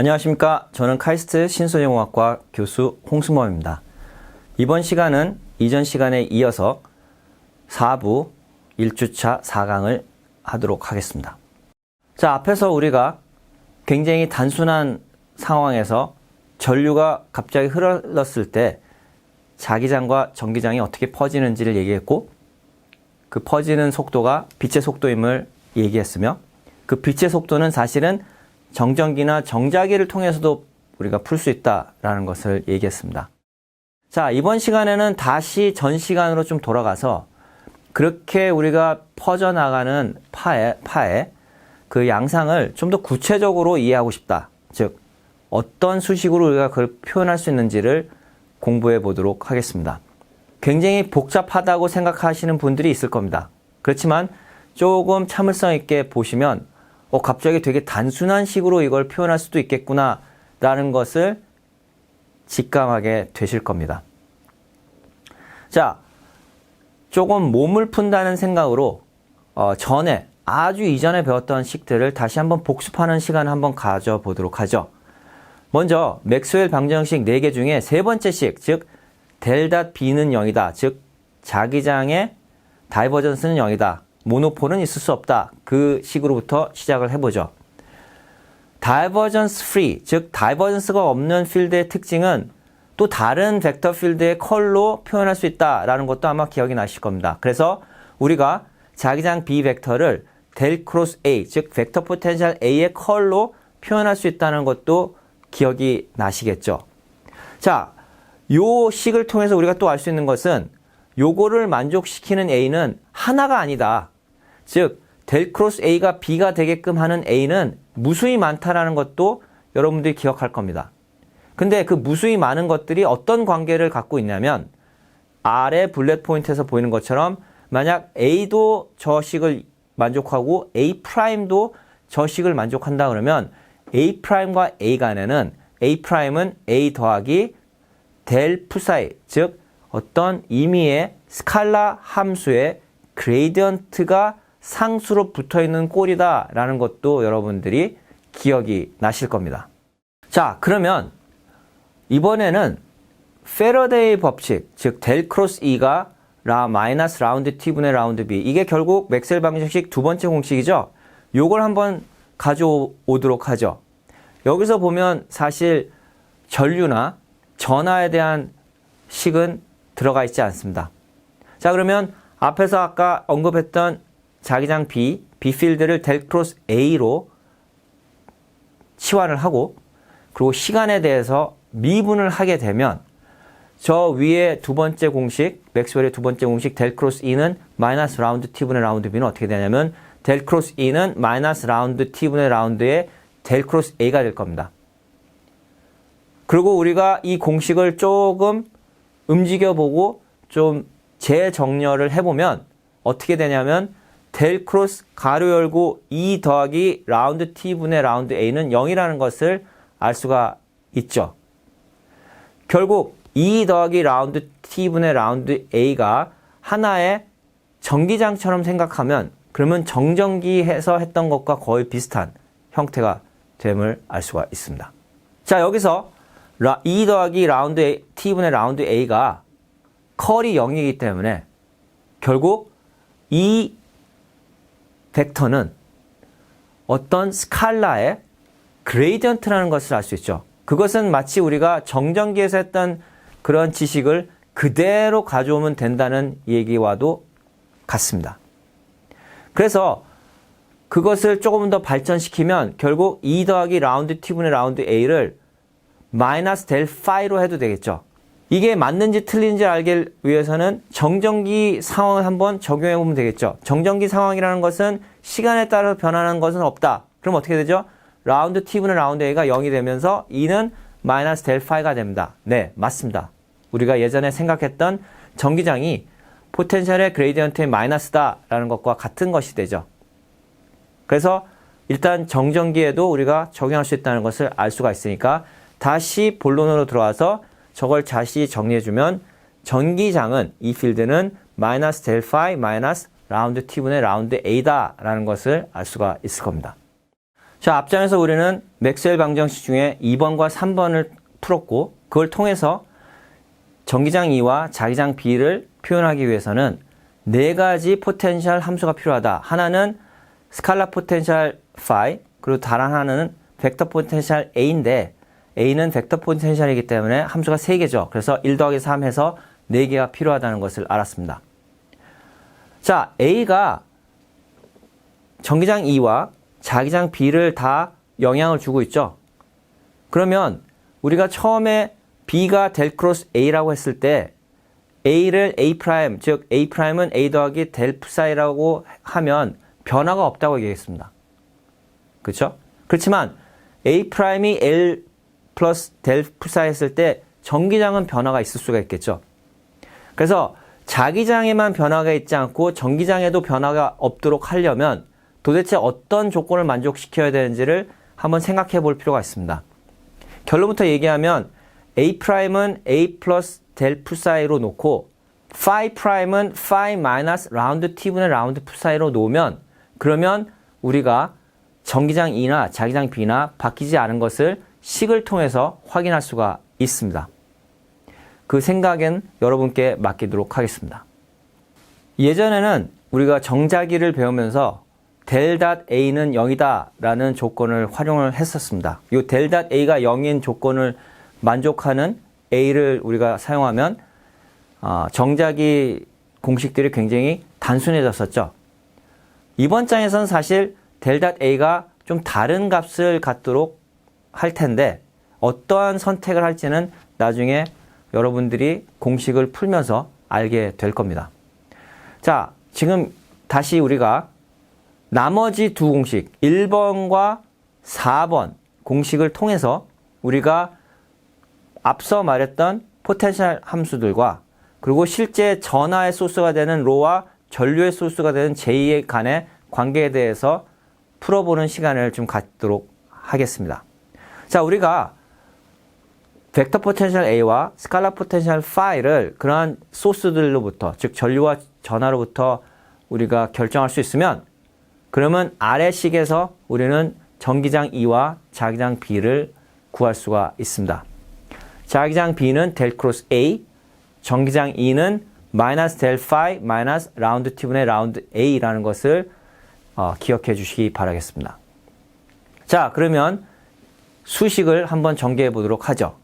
안녕하십니까. 저는 카이스트 신소재공학과 교수 홍승범입니다. 이번 시간은 이전 시간에 이어서 4부 1주차 4강을 하도록 하겠습니다. 자, 앞에서 우리가 굉장히 단순한 상황에서 전류가 갑자기 흘렀을 때 자기장과 전기장이 어떻게 퍼지는지를 얘기했고, 그 퍼지는 속도가 빛의 속도임을 얘기했으며, 그 빛의 속도는 사실은 정전기나 정자기를 통해서도 우리가 풀 수 있다라는 것을 얘기했습니다. 자, 이번 시간에는 다시 전 시간으로 좀 돌아가서 그렇게 우리가 퍼져나가는 파의 그 양상을 좀 더 구체적으로 이해하고 싶다. 즉, 어떤 수식으로 우리가 그걸 표현할 수 있는지를 공부해 보도록 하겠습니다. 굉장히 복잡하다고 생각하시는 분들이 있을 겁니다. 그렇지만 조금 참을성 있게 보시면 갑자기 되게 단순한 식으로 이걸 표현할 수도 있겠구나 라는 것을 직감하게 되실 겁니다. 자, 조금 몸을 푼다는 생각으로 아주 이전에 배웠던 식들을 다시 한번 복습하는 시간을 한번 가져보도록 하죠. 먼저 맥스웰 방정식 4개 중에 세 번째 식, 즉 델.B는 0이다. 즉 자기장의 다이버전스는 0이다. 모노폴은 있을 수 없다. 그 식으로부터 시작을 해보죠. 다이버전스 프리, 즉 다이버전스가 없는 필드의 특징은 또 다른 벡터 필드의 컬로 표현할 수 있다라는 것도 아마 기억이 나실 겁니다. 그래서 우리가 자기장 B 벡터를 델 크로스 A, 즉 벡터 포텐셜 A의 컬로 표현할 수 있다는 것도 기억이 나시겠죠. 자, 요 식을 통해서 우리가 또 알 수 있는 것은 요거를 만족시키는 A는 하나가 아니다. 즉, 델 크로스 A가 B가 되게끔 하는 A는 무수히 많다라는 것도 여러분들이 기억할 겁니다. 근데 그 무수히 많은 것들이 어떤 관계를 갖고 있냐면, 아래 블랙 포인트에서 보이는 것처럼 만약 A도 저 식을 만족하고 A'도 저 식을 만족한다 그러면 A'과 A 간에는 A'은 A 더하기 델 푸사이, 즉 어떤 임의의 스칼라 함수의 그레이디언트가 상수로 붙어있는 꼴이다 라는 것도 여러분들이 기억이 나실 겁니다. 자, 그러면 이번에는 패러데이 법칙, 즉 델 크로스 E가 마이너스 라운드 T분의 라운드 B, 이게 결국 맥스웰 방정식 두 번째 공식이죠. 요걸 한번 가져오도록 하죠. 여기서 보면 사실 전류나 전하에 대한 식은 들어가 있지 않습니다. 자, 그러면 앞에서 아까 언급했던 자기장 B 필드를 델 크로스 A로 치환을 하고, 그리고 시간에 대해서 미분을 하게 되면 저 위에 두 번째 공식, 맥스웰의 두 번째 공식 델 크로스 E는 마이너스 라운드 T분의 라운드 B는 어떻게 되냐면 델 크로스 E는 마이너스 라운드 T분의 라운드의 델 크로스 A가 될 겁니다. 그리고 우리가 이 공식을 조금 움직여보고 좀 재정렬을 해보면 어떻게 되냐면 델 크로스 가로 열고 E 더하기 라운드 T분의 라운드 A는 0이라는 것을 알 수가 있죠. 결국 E 더하기 라운드 T분의 라운드 A가 하나의 전기장처럼 생각하면 그러면 정전기에서 했던 것과 거의 비슷한 형태가 됨을 알 수가 있습니다. 자, 여기서 E 더하기 라운드 T분의 라운드 A가 컬이 0이기 때문에 결국 이 벡터는 어떤 스칼라의 그레이디언트라는 것을 알 수 있죠. 그것은 마치 우리가 정전기에서 했던 그런 지식을 그대로 가져오면 된다는 얘기와도 같습니다. 그래서 그것을 조금 더 발전시키면 결국 E 더하기 라운드 T분의 라운드 A를 마이너스 델 파이로 해도 되겠죠. 이게 맞는지 틀린지 알기 위해서는 정전기 상황을 한번 적용해 보면 되겠죠. 정전기 상황이라는 것은 시간에 따라 변하는 것은 없다. 그럼 어떻게 되죠? 라운드 T분의 라운드 A가 0이 되면서 E는 마이너스 델 파이가 됩니다. 네, 맞습니다. 우리가 예전에 생각했던 전기장이 포텐셜의 그레이디언트의 마이너스다라는 것과 같은 것이 되죠. 그래서 일단 정전기에도 우리가 적용할 수 있다는 것을 알 수가 있으니까 다시 본론으로 들어와서 저걸 다시 정리해주면 전기장은 이 필드는 마이너스 델 파이 마이너스 라운드 T분의 라운드 A다 라는 것을 알 수가 있을 겁니다. 자, 앞장에서 우리는 맥스웰 방정식 중에 2번과 3번을 풀었고 그걸 통해서 전기장 E와 자기장 B를 표현하기 위해서는 네 가지 포텐셜 함수가 필요하다. 하나는 스칼라 포텐셜 phi, 그리고 다른 하나는 벡터 포텐셜 A인데 A는 벡터 포텐셜이기 때문에 함수가 3개죠. 그래서 1 더하기 3 해서 4개가 필요하다는 것을 알았습니다. 자, A가 전기장 E와 자기장 B를 다 영향을 주고 있죠. 그러면 우리가 처음에 B가 델 크로스 A라고 했을 때 A를 A', 즉 A'은 A 더하기 델 프사이라고 하면 변화가 없다고 얘기했습니다. 그렇죠? 그렇지만 A'이 L 플러스 델 프사이 했을 때 전기장은 변화가 있을 수가 있겠죠. 그래서 자기장에만 변화가 있지 않고 전기장에도 변화가 없도록 하려면 도대체 어떤 조건을 만족시켜야 되는지를 한번 생각해 볼 필요가 있습니다. 결론부터 얘기하면 A'은 A 플러스 델 프사이로 놓고 Phi'은 Phi 마이너스 라운드 T분의 라운드 프사이로 놓으면 그러면 우리가 전기장 E나 자기장 B나 바뀌지 않은 것을 식을 통해서 확인할 수가 있습니다. 그 생각엔 여러분께 맡기도록 하겠습니다. 예전에는 우리가 정자기를 배우면서 델.A는 0이다 라는 조건을 활용을 했었습니다. 이 델.A가 0인 조건을 만족하는 A를 우리가 사용하면 정자기 공식들이 굉장히 단순해졌었죠. 이번 장에서는 사실 델.A가 좀 다른 값을 갖도록 할 텐데 어떠한 선택을 할지는 나중에 여러분들이 공식을 풀면서 알게 될 겁니다. 자, 지금 다시 우리가 나머지 두 공식 1번과 4번 공식을 통해서 우리가 앞서 말했던 포텐셜 함수들과 그리고 실제 전하의 소스가 되는 로와 전류의 소스가 되는 J의 간의 관계에 대해서 풀어보는 시간을 좀 갖도록 하겠습니다. 자, 우리가 벡터 포텐셜 A와 스칼라 포텐셜 Phi를 그러한 소스들로부터, 즉 전류와 전하로부터 우리가 결정할 수 있으면 그러면 아래식에서 우리는 전기장 E와 자기장 B를 구할 수가 있습니다. 자기장 B는 델 크로스 A, 전기장 E는 마이너스 델 파이 마이너스 라운드 T분의 라운드 A라는 것을 기억해 주시기 바라겠습니다. 자, 그러면 수식을 한번 전개해 보도록 하죠.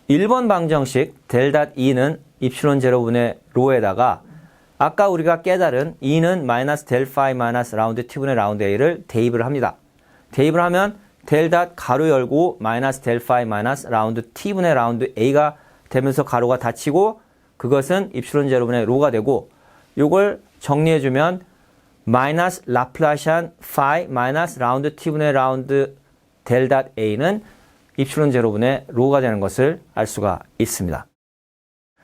1번 방정식 델.E는 입실론 제로분의 로에다가 아까 우리가 깨달은 E는 마이너스 델 파이 마이너스 라운드 T분의 라운드 A를 대입을 합니다. 대입을 하면 델 가로 열고 마이너스 델 파이 마이너스 라운드 T분의 라운드 A가 되면서 가로가 닫히고 그것은 입실론 제로분의 로가 되고 요걸 정리해주면 마이너스 라플라시안 파이 마이너스 라운드 T분의 라운드 델.A는 입실론 제로분의 로가 되는 것을 알 수가 있습니다.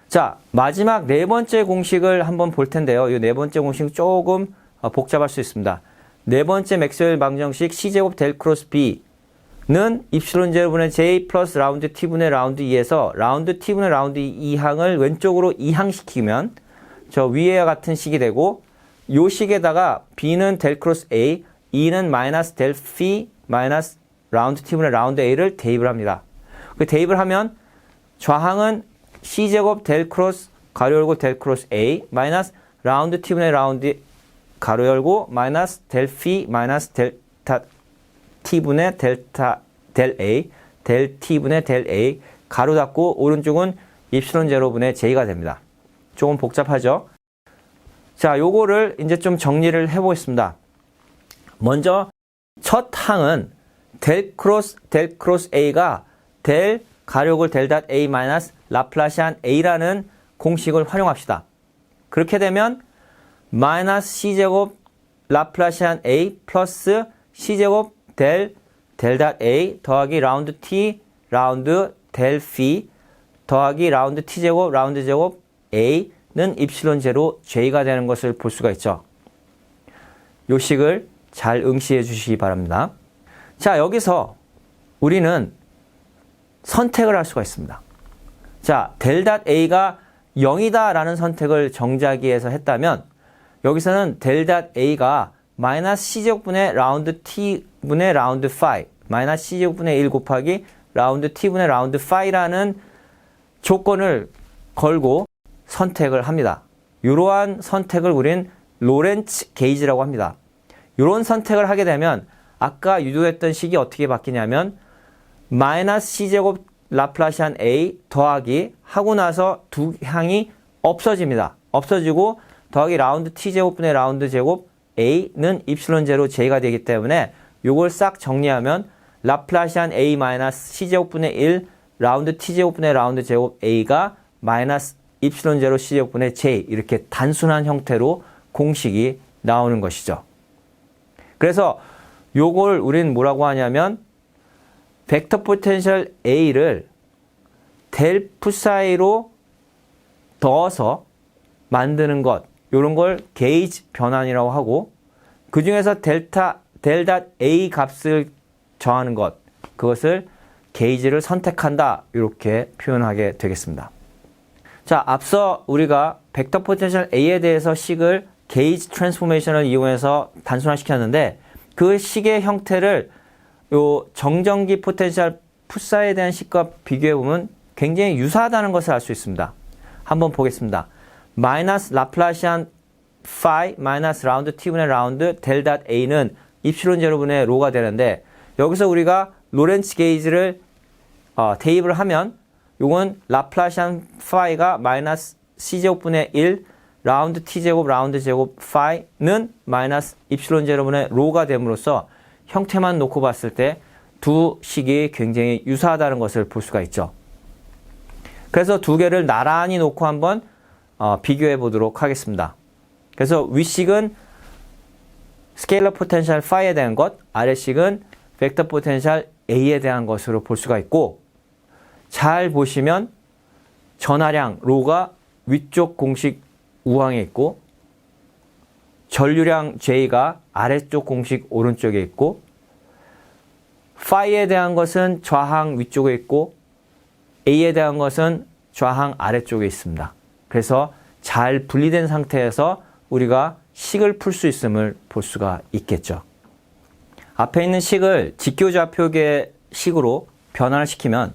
자, 마지막 네 번째 공식을 한번 볼 텐데요. 이 네 번째 공식은 조금 복잡할 수 있습니다. 네 번째 맥스웰 방정식 C제곱 델 크로스 B는 입실론 제로분의 J 플러스 라운드 T분의 라운드 2에서 라운드 T분의 라운드 2항을 왼쪽으로 이항시키면 저 위에와 같은 식이 되고 요 식에다가 B는 델 크로스 A, E는 마이너스 델 phi 마이너스 라운드 T분의 라운드 A를 대입을 합니다. 그 대입을 하면 좌항은 C제곱 델 크로스 가로 열고 델 크로스 A 마이너스 라운드 T분의 라운드 가로 열고 마이너스 델 phi 마이너스 델타 T분의 델타 델 A 델 T분의 델 A 가로 닫고 오른쪽은 입실론 제로분의 J가 됩니다. 조금 복잡하죠? 자, 요거를 이제 좀 정리를 해보겠습니다. 먼저 첫 항은 델 크로스 A가 델 가로열 델 A 마이너스 라플라시안 A라는 공식을 활용합시다. 그렇게 되면 마이너스 C제곱 라플라시안 A 플러스 C제곱 델 A 더하기 라운드 T 라운드 델 phi 더하기 라운드 T제곱 라운드 제곱 A는 입실론 제로 J가 되는 것을 볼 수가 있죠. 요 식을 잘 응시해 주시기 바랍니다. 자, 여기서 우리는 선택을 할 수가 있습니다. 자, 델.A가 0이다 라는 선택을 정자기에서 했다면 여기서는 델.A가 마이너스 c제곱분의 라운드 t분의 라운드 phi 마이너스 c제곱분의 1 곱하기 라운드 t분의 라운드 phi라는 조건을 걸고 선택을 합니다. 이러한 선택을 우린 로렌츠 게이지라고 합니다. 이런 선택을 하게 되면 아까 유도했던 식이 어떻게 바뀌냐면 마이너스 c제곱 라플라시안 a 더하기 하고 나서 두 항이 없어집니다. 없어지고 더하기 라운드 t제곱분의 라운드 제곱 a는 입실론 제로 j가 되기 때문에 이걸 싹 정리하면 라플라시안 a 마이너스 c제곱분의 1 라운드 t제곱분의 라운드 제곱 a가 마이너스 입실론 제로 c제곱분의 j 이렇게 단순한 형태로 공식이 나오는 것이죠. 그래서 요걸 우린 뭐라고 하냐면 벡터 포텐셜 A를 델 푸사이로 넣어서 만드는 것 이런 걸 게이지 변환이라고 하고 그 중에서 델닷 A 값을 정하는 것 그것을 게이지를 선택한다 이렇게 표현하게 되겠습니다. 자, 앞서 우리가 벡터 포텐셜 A에 대해서 식을 게이지 트랜스포메이션을 이용해서 단순화시켰는데 그 식의 형태를 요 정전기 포텐셜 푸사에 대한 식과 비교해보면 굉장히 유사하다는 것을 알 수 있습니다. 한번 보겠습니다. 마이너스 라플라시안 phi 마이너스 라운드 t분의 라운드 델 닷 a는 입실론 제로분의 로가 되는데 여기서 우리가 로렌츠 게이지를 대입을 하면 요건 라플라시안 phi가 마이너스 c제곱분의 1 라운드 t제곱 라운드 제곱 phi는 마이너스 입실론 제로분의 로가 됨으로써 형태만 놓고 봤을 때 두 식이 굉장히 유사하다는 것을 볼 수가 있죠. 그래서 두 개를 나란히 놓고 한번 비교해 보도록 하겠습니다. 그래서 윗식은 스케일러 포텐셜 phi에 대한 것, 아래식은 벡터 포텐셜 A에 대한 것으로 볼 수가 있고 잘 보시면 전하량 로가 위쪽 공식 우항에 있고 전류량 J가 아래쪽 공식 오른쪽에 있고 phi에 대한 것은 좌항 위쪽에 있고 A에 대한 것은 좌항 아래쪽에 있습니다. 그래서 잘 분리된 상태에서 우리가 식을 풀 수 있음을 볼 수가 있겠죠. 앞에 있는 식을 직교좌표계 식으로 변환을 시키면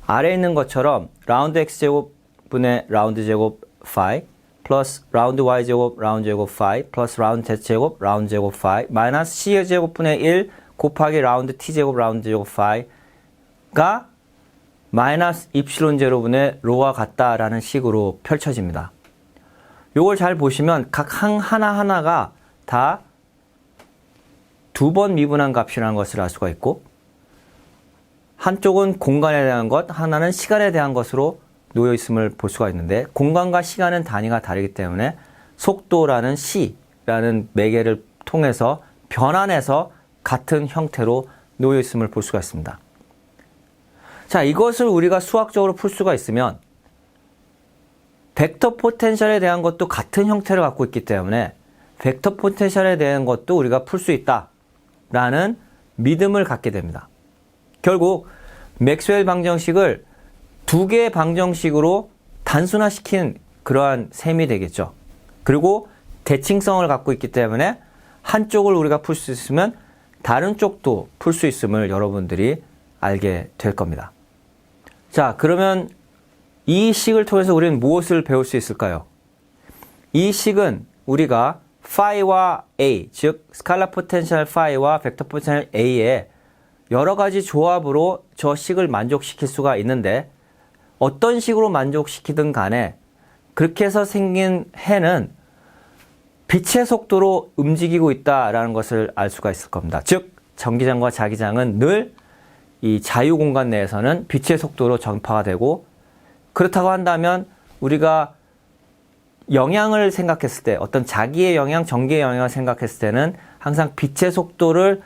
아래에 있는 것처럼 라운드 x제곱분의 라운드 제곱 phi 플러스 라운드 y제곱 라운드 제곱 phi 플러스 라운드 z제곱 라운드 제곱 phi 마이너스 c제곱분의 1 곱하기 라운드 t제곱 라운드 제곱 phi가 마이너스 입실론 제로분의 로와 같다라는 식으로 펼쳐집니다. 요걸 잘 보시면 각 항 하나하나가 다 두 번 미분한 값이라는 것을 알 수가 있고 한쪽은 공간에 대한 것, 하나는 시간에 대한 것으로 놓여 있음을 볼 수가 있는데 공간과 시간은 단위가 다르기 때문에 속도라는 c라는 매개를 통해서 변환해서 같은 형태로 놓여 있음을 볼 수가 있습니다. 자, 이것을 우리가 수학적으로 풀 수가 있으면 벡터 포텐셜에 대한 것도 같은 형태를 갖고 있기 때문에 벡터 포텐셜에 대한 것도 우리가 풀 수 있다라는 믿음을 갖게 됩니다. 결국 맥스웰 방정식을 두 개의 방정식으로 단순화시킨 그러한 셈이 되겠죠. 그리고 대칭성을 갖고 있기 때문에 한쪽을 우리가 풀 수 있으면 다른 쪽도 풀 수 있음을 여러분들이 알게 될 겁니다. 자, 그러면 이 식을 통해서 우리는 무엇을 배울 수 있을까요? 이 식은 우리가 phi와 A, 즉 스칼라 포텐셜 phi와 벡터 포텐셜 A의 여러 가지 조합으로 저 식을 만족시킬 수가 있는데 어떤 식으로 만족시키든 간에 그렇게 해서 생긴 해는 빛의 속도로 움직이고 있다라는 것을 알 수가 있을 겁니다. 즉 전기장과 자기장은 늘 이 자유 공간 내에서는 빛의 속도로 전파가 되고 그렇다고 한다면 우리가 영향을 생각했을 때 어떤 자기의 영향, 전기의 영향을 생각했을 때는 항상 빛의 속도를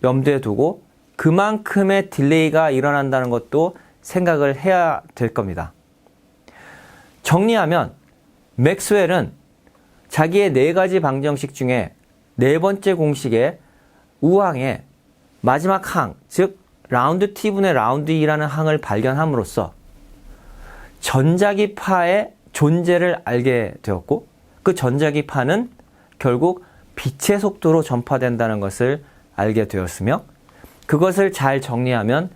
염두에 두고 그만큼의 딜레이가 일어난다는 것도 생각을 해야 될 겁니다. 정리하면 맥스웰은 자기의 네 가지 방정식 중에 네 번째 공식의 우항에 마지막 항, 즉 라운드 t분의 라운드 2라는 항을 발견함으로써 전자기파의 존재를 알게 되었고 그 전자기파는 결국 빛의 속도로 전파된다는 것을 알게 되었으며 그것을 잘 정리하면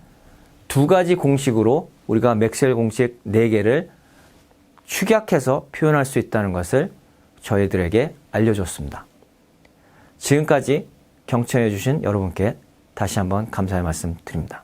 두 가지 공식으로 우리가 맥스웰 공식 4개를 축약해서 표현할 수 있다는 것을 저희들에게 알려줬습니다. 지금까지 경청해 주신 여러분께 다시 한번 감사의 말씀 드립니다.